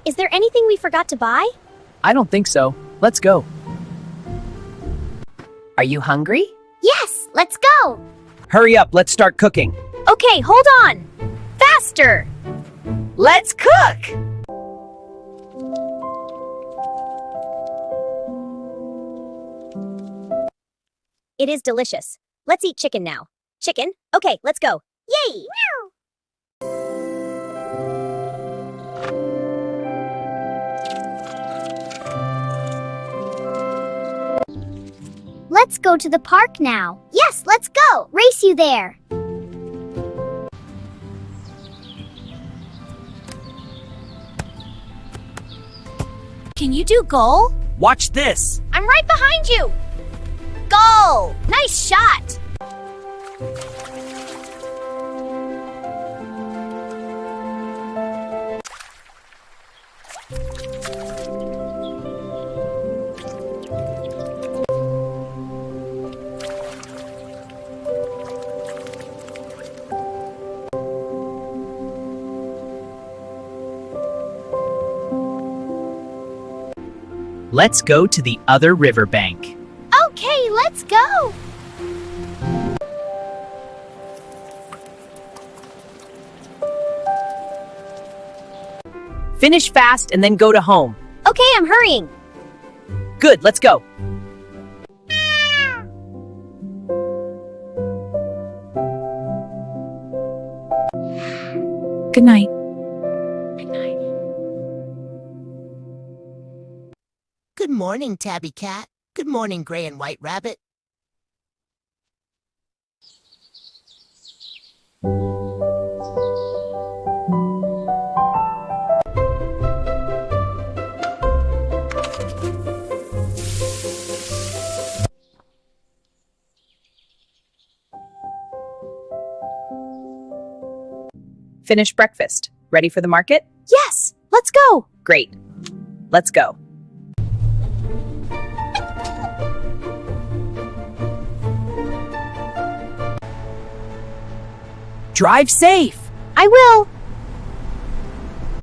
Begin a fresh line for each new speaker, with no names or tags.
Is there anything we forgot to buy?
I don't think so. Let's go.
Are you hungry?
Yes, let's go!
Hurry up, let's start cooking.
Okay, hold on! Faster!
Let's cook!
It is delicious. Let's eat chicken now. Chicken? Okay, let's go. Yay! Let's go to the park now. Yes, let's go! Race you there! Can you do goal?
Watch this.
I'm right behind you! Goal! Nice shot!
Let's go to the other riverbank.
Okay, let's go!
Finish fast and then go to home.
Okay, I'm hurrying.
Good, let's go.
Good night.
Good morning, Tabby Cat. Good morning, Gray and White Rabbit.
Finish breakfast. Ready for the market?
Yes, let's go!
Great. Let's go. Drive safe.
I will!